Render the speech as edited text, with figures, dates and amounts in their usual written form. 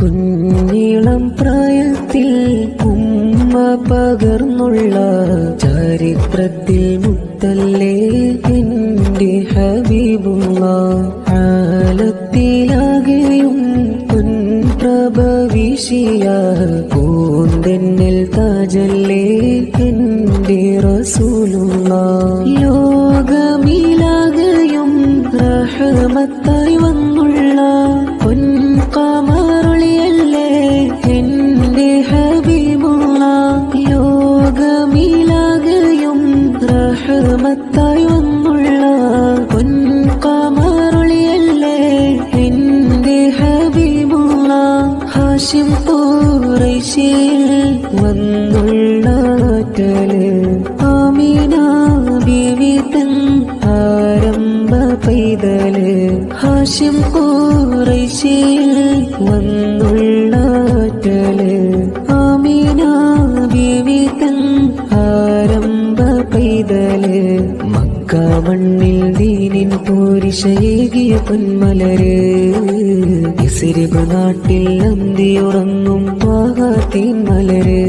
കുഞ്ഞിളം പ്രായത്തിൽ ഉമ്മ പകർന്നുള്ള ചരിത്രത്തിൽ മുത്തല്ലേ എന്റെ ഹബീബുള്ളാഹ്. ആലത്തിലാകെയും പൊൻപ്രഭ വീശിയ പൂന്തെന്നൽ താജല്ലേ എന്റെ റസൂലുള്ളാഹ്. ലോകമിലാകെയും റഹ്മത്തായി വന്നുള്ള പൊൻകമറുളിയല്ലേ എന്റെ ഹബീബുള്ളാഹ്. ലോകമിലാകെയും റഹ്മത്തായി വന്നുള്ള പൊൻകമറുളിയല്ലേ എന്റെ ഹബീബുള്ളാഹ്. ഹാഷിം ഖുറൈശിയിൽ വന്നുള്ള ആറ്റല് ആമിന ബീവി തൻ ആരംഭ പൈതല്. ഹാഷിം ഖുറൈശിയിൽ വന്നുള്ള ആറ്റല് ആമിന ബീവി തൻ ആരംഭ പൈതല്. മക്ക മണ്ണിൽ ദീനിൻ പോരിശയേകിയ പൊന്മലര്. യസ്രിബ് നാട്ടിൽ അന്തിയുറങ്ങും ത്വാഹാ തീൻ മലര്.